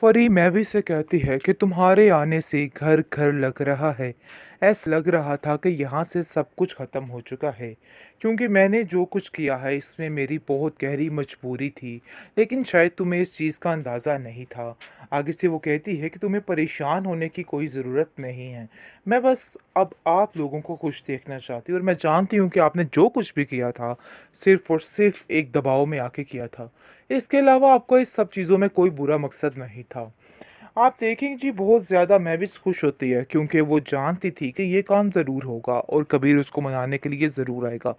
परी मैवी से कहती है कि तुम्हारे आने से घर घर लग रहा है। ऐसा लग रहा था कि यहाँ से सब कुछ ख़त्म हो चुका है, क्योंकि मैंने जो कुछ किया है इसमें मेरी बहुत गहरी मजबूरी थी। लेकिन शायद तुम्हें इस चीज़ का अंदाज़ा नहीं था। आगे से वो कहती है कि तुम्हें परेशान होने की कोई ज़रूरत नहीं है। मैं बस अब आप लोगों को खुश देखना चाहती हूँ, और मैं जानती हूँ कि आपने जो कुछ भी किया था सिर्फ़ और सिर्फ़ एक दबाव में आके किया था। इसके अलावा आपको इस सब चीज़ों में कोई बुरा मकसद नहीं था। आप देखेंगे जी, बहुत ज़्यादा महविश खुश होती है, क्योंकि वो जानती थी कि ये काम ज़रूर होगा और कबीर उसको मनाने के लिए ज़रूर आएगा,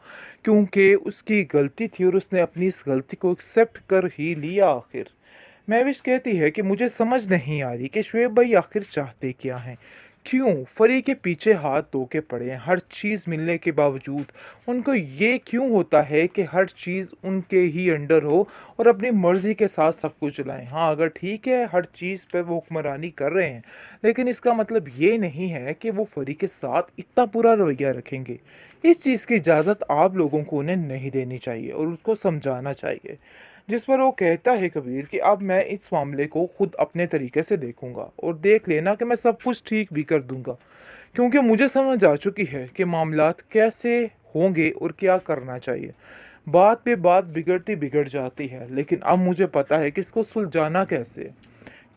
क्योंकि उसकी गलती थी और उसने अपनी इस गलती को एक्सेप्ट कर ही लिया आखिर। महविश कहती है कि मुझे समझ नहीं आ रही कि शुएब भाई आखिर चाहते क्या हैं। क्यों फरी के पीछे हाथ धो के पड़े हैं, हर चीज़ मिलने के बावजूद उनको ये क्यों होता है कि हर चीज़ उनके ही अंडर हो और अपनी मर्ज़ी के साथ सब कुछ चलाएं। हाँ, अगर ठीक है हर चीज़ पे वो हुक्मरानी कर रहे हैं, लेकिन इसका मतलब ये नहीं है कि वो फरी के साथ इतना बुरा रवैया रखेंगे। इस चीज़ की इजाज़त आप लोगों को उन्हें नहीं देनी चाहिए और उसको समझाना चाहिए। जिस पर वो कहता है कबीर कि अब मैं इस मामले को खुद अपने तरीके से देखूंगा और देख लेना कि मैं सब कुछ ठीक भी कर दूंगा, क्योंकि मुझे समझ आ चुकी है कि मामलात कैसे होंगे और क्या करना चाहिए। बात पे बात बिगड़ती बिगड़ जाती है, लेकिन अब मुझे पता है कि इसको सुलझाना कैसे,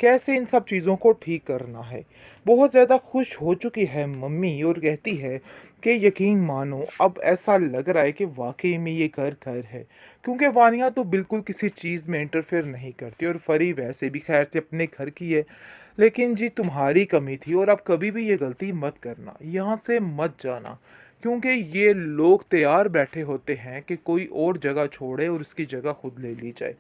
कैसे इन सब चीज़ों को ठीक करना है। बहुत ज़्यादा खुश हो चुकी है मम्मी और कहती है कि यकीन मानो अब ऐसा लग रहा है कि वाकई में ये घर घर है, क्योंकि वानिया तो बिल्कुल किसी चीज़ में इंटरफेयर नहीं करती और फरी वैसे भी खैर से अपने घर की है। लेकिन जी तुम्हारी कमी थी और अब कभी भी ये गलती मत करना, यहाँ से मत जाना, क्योंकि ये लोग तैयार बैठे होते हैं कि कोई और जगह छोड़े और उसकी जगह खुद ले ली जाए।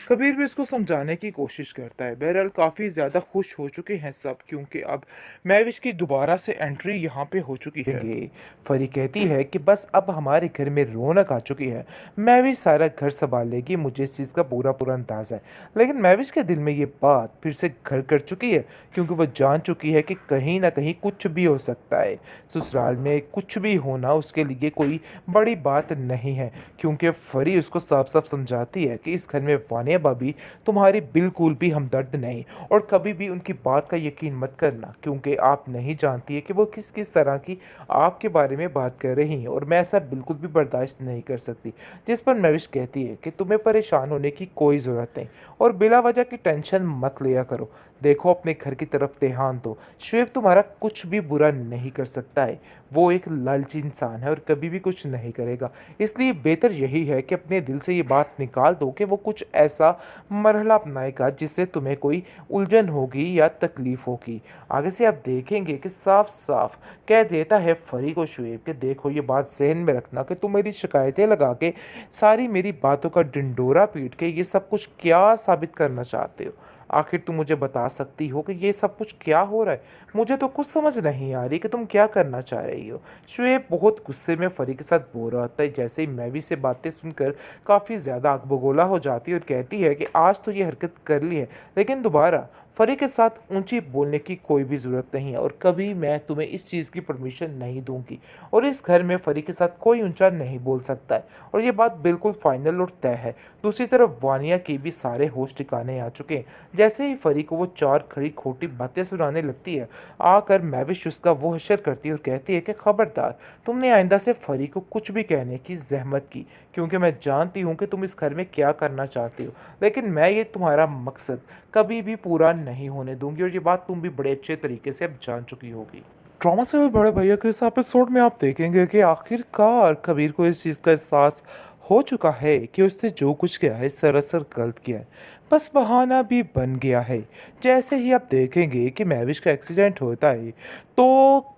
कबीर भी इसको समझाने की कोशिश करता है। बहरहाल काफ़ी ज़्यादा खुश हो चुके हैं सब, क्योंकि अब महविश की दोबारा से एंट्री यहाँ पे हो चुकी है। फरी कहती है कि बस अब हमारे घर में रौनक आ चुकी है, महविश सारा घर संभाल लेगी, मुझे इस चीज़ का पूरा पूरा अंदाज़ा है। लेकिन महविश के दिल में ये बात फिर से घर कर चुकी है, क्योंकि वह जान चुकी है कि कहीं ना कहीं कुछ भी हो सकता है। ससुराल में कुछ भी होना उसके लिए कोई बड़ी बात नहीं है, क्योंकि फरी उसको साफ साफ समझाती है कि इस घर में वानिया भाभी तुम्हारी बिल्कुल भी हमदर्द नहीं, और कभी भी उनकी बात का यकीन मत करना, क्योंकि आप नहीं जानती है कि वो किस किस तरह की आपके बारे में बात कर रही हैं, और मैं ऐसा बिल्कुल भी बर्दाश्त नहीं कर सकती। जिस पर नविश कहती है कि तुम्हें परेशान होने की कोई ज़रूरत नहीं और बिला वजह की टेंशन मत लिया करो। देखो अपने घर की तरफ ध्यान दो, शुएब तुम्हारा कुछ भी बुरा नहीं कर सकता है। वो एक लालची इंसान है और कभी भी कुछ नहीं करेगा। इसलिए बेहतर यही है कि अपने दिल से ये बात निकाल दो कि वो कुछ ऐसा मरहला अपनाएगा जिससे तुम्हें कोई उलझन होगी या तकलीफ होगी। आगे से आप देखेंगे कि साफ साफ कह देता है फरी को शुएब कि देखो ये बात जहन में रखना कि तुम मेरी शिकायतें लगा के सारी मेरी बातों का ढिंडोरा पीट के ये सब कुछ क्या साबित करना चाहते हो। आखिर तुम मुझे बता सकती हो कि ये सब कुछ क्या हो रहा है। मुझे तो कुछ समझ नहीं आ रही कि तुम क्या करना चाह रही हो। शुएब बहुत गुस्से में फरी के साथ बोल रहा होता है, जैसे ही मैवी से बातें सुनकर काफ़ी ज़्यादा आगबगोला हो जाती है और कहती है कि आज तो ये हरकत कर ली है, लेकिन दोबारा फरी के साथ ऊंची बोलने की कोई भी ज़रूरत नहीं है, और कभी मैं तुम्हें इस चीज़ की परमिशन नहीं दूंगी, और इस घर में फरी के साथ कोई ऊंचा नहीं बोल सकता है, और ये बात बिल्कुल फाइनल और तय है। दूसरी तरफ वानिया के भी सारे होश ठिकाने आ चुके हैं। जैसे ही फरी को वो चार खड़ी खोटी बातें सुनाने लगती है, आकर मैविश उसका वो हशर करती है और कहती है कि खबरदार, तुमने आइंदा से फरी को कुछ भी कहने की जहमत की, क्योंकि मैं जानती हूँ कि तुम इस घर में क्या करना चाहती हो, लेकिन मैं ये तुम्हारा मकसद कभी भी पूरा नहीं होने दूंगी, और ये बात तुम भी बड़े अच्छे तरीके से अब जान चुकी होगी। ड्रामा से बड़े भैया के इस एपिसोड में आप देखेंगे कि आखिरकार कबीर को इस चीज़ का एहसास हो चुका है कि उसने जो कुछ किया है सरासर गलत किया है, बस बहाना भी बन गया है। जैसे ही आप देखेंगे कि महविश का एक्सीडेंट होता है, तो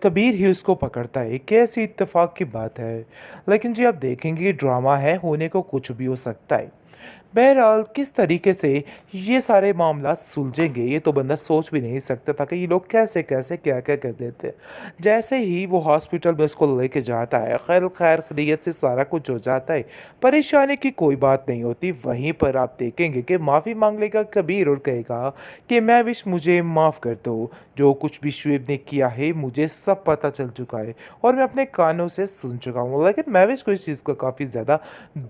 कबीर ही उसको पकड़ता है। कैसी इत्तेफाक की बात है। लेकिन जी आप देखेंगे ड्रामा है, होने को कुछ भी हो सकता है। बहरहाल किस तरीके से ये सारे मामला सुलझेंगे ये तो बंदा सोच भी नहीं सकता था कि ये लोग कैसे कैसे क्या क्या कर देते। जैसे ही वो हॉस्पिटल में उसको लेके जाता है, खैर खैर खैरियत से सारा कुछ हो जाता है, परेशानी की कोई बात नहीं होती। वहीं पर आप देखेंगे कि माफ़ी मांग लेगा कबीर और कहेगा कि मैं विश मुझे माफ़ कर दो, जो कुछ भी शुएब ने किया है मुझे सब पता चल चुका है और मैं अपने कानों से सुन चुका हूँ। लेकिन महविश को इस चीज़ का काफ़ी ज़्यादा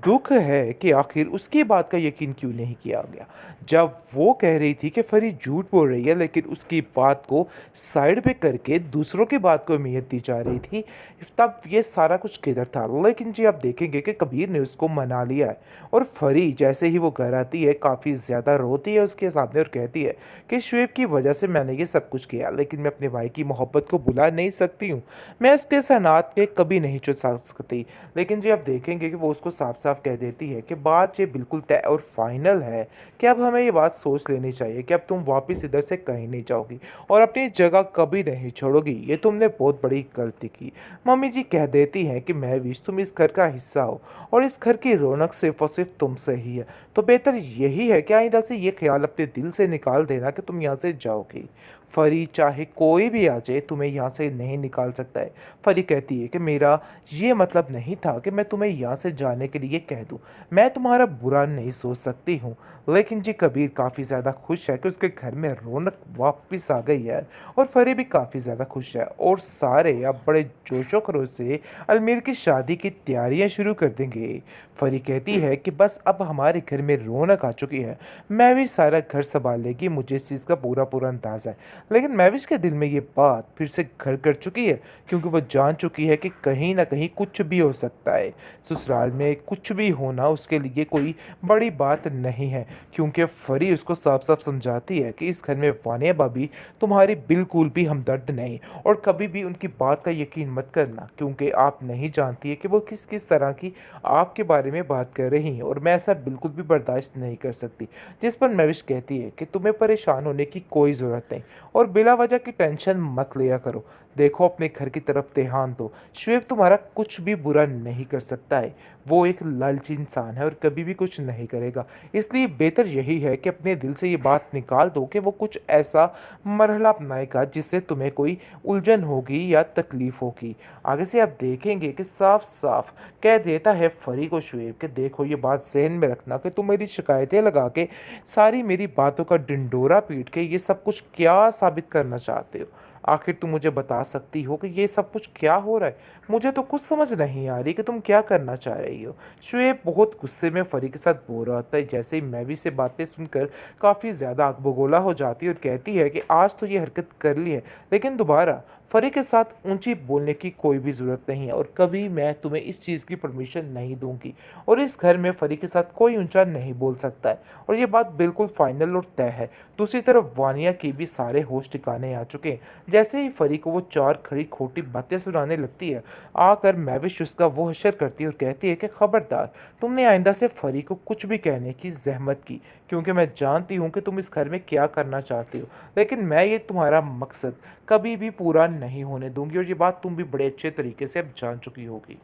दुख है कि आखिर उसकी बात का यकीन क्यों नहीं किया गया? जब वो कह रही थी कि फरी झूठ बोल रही है, लेकिन उसकी बात को साइड पे करके दूसरों की बात को अहमियत दी जा रही थी, तब ये सारा कुछ किधर था? लेकिन जी आप देखेंगे कि कबीर ने उसको मना लिया है और फरी जैसे ही वो घर आती है, काफ़ी ज़्यादा रोती है उसके सामने और कहती है कि शुएब की वजह से मैंने ये सब कुछ किया, लेकिन मैं अपने भाई की मोहब्बत को भुला नहीं सकती हूँ। मैं उसके सनात पे कभी नहीं चुरा सकती। लेकिन जी आप देखेंगे कि वो उसको साफ-साफ कह देती है कि बात ये बिल्कुल तय और फाइनल है कि अब हमें ये बात सोच लेनी चाहिए कि अब तुम वापस इधर से कहीं नहीं जाओगी और अपनी जगह कभी नहीं छोड़ोगी। ये तुमने बहुत बड़ी गलती की। मम्मी जी कह देती हैं कि महविश तुम इस घर का हिस्सा हो और इस घर की रौनक सिर्फ और सिर्फ तुमसे ही है। तो बेहतर यही है कि आइंदा से ये ख्याल अपने दिल से निकाल देना कि तुम यहाँ से जाओगी। फरी चाहे कोई भी आ जाए तुम्हें यहाँ से नहीं निकाल सकता है। फरी कहती है कि मेरा ये मतलब नहीं था कि मैं तुम्हें यहाँ से जाने के लिए कह दूँ। मैं तुम्हारा बुरा नहीं सोच सकती हूँ। लेकिन जी कबीर काफ़ी ज़्यादा खुश है कि उसके घर में रौनक वापस आ गई है और फरी भी काफ़ी ज़्यादा खुश है और सारे अब बड़े जोशो खरोश से अलमीर की शादी की तैयारियां शुरू कर देंगे। फरी कहती है कि बस अब हमारे घर में रौनक आ चुकी है। मैं भी सारा घर संभाल लेगी, मुझे इस चीज़ का पूरा पूरा अंदाज़ा है। लेकिन महविश के दिल में ये बात फिर से घर कर चुकी है, क्योंकि वो जान चुकी है कि कहीं ना कहीं कुछ भी हो सकता है। ससुराल में कुछ भी होना उसके लिए कोई बड़ी बात नहीं है, क्योंकि फरी उसको साफ साफ समझाती है कि इस घर में वानिया भाभी तुम्हारी बिल्कुल भी हमदर्द नहीं और कभी भी उनकी बात का यकीन मत करना, क्योंकि आप नहीं जानती है कि वो किस किस तरह की आपके बारे में बात कर रही हैं और मैं ऐसा बिल्कुल भी बर्दाश्त नहीं कर सकती। जिस पर महविश कहती है कि तुम्हें परेशान होने की कोई ज़रूरत नहीं और बिला वजह की टेंशन मत लिया करो। देखो अपने घर की तरफ ध्यान दो। शुएब तुम्हारा कुछ भी बुरा नहीं कर सकता है। वो एक लालची इंसान है और कभी भी कुछ नहीं करेगा। इसलिए बेहतर यही है कि अपने दिल से ये बात निकाल दो कि वो कुछ ऐसा मरहला अपनाएगा जिससे तुम्हें कोई उलझन होगी या तकलीफ होगी। आगे से आप देखेंगे कि साफ साफ कह देता है फरी को शुएब कि देखो ये बात ज़हन में रखना कि तुम मेरी शिकायतें लगा के सारी मेरी बातों का ढिंढोरा पीट के ये सब कुछ क्या साबित करना चाहते हो? आखिर तुम मुझे बता सकती हो कि ये सब कुछ क्या हो रहा है? मुझे तो कुछ समझ नहीं आ रही कि तुम क्या करना चाह रही हो। शुएब बहुत गुस्से में फरी के साथ बोल रहा होता है, जैसे ही मैवी से बातें सुनकर काफ़ी ज़्यादा आग बगोला हो जाती है और कहती है कि आज तो ये हरकत कर ली है, लेकिन दोबारा फरी के साथ ऊंची बोलने की कोई भी ज़रूरत नहीं है और कभी मैं तुम्हें इस चीज़ की परमिशन नहीं दूंगी और इस घर में फरी के साथ कोई ऊंचा नहीं बोल सकता है और ये बात बिल्कुल फाइनल और तय है। दूसरी तरफ वानिया की भी सारे होश ठिकाने आ चुके हैं। जैसे ही फरी को वो चार खड़ी खोटी बातें सुनाने लगती है, आकर मैविश उसका वो हशर करती है और कहती है कि खबरदार, तुमने आइंदा से फरी को कुछ भी कहने की जहमत की, क्योंकि मैं जानती हूँ कि तुम इस घर में क्या करना चाहती हो, लेकिन मैं ये तुम्हारा मकसद कभी भी पूरा नहीं होने दूंगी और ये बात तुम भी बड़े अच्छे तरीके से अब जान चुकी होगी।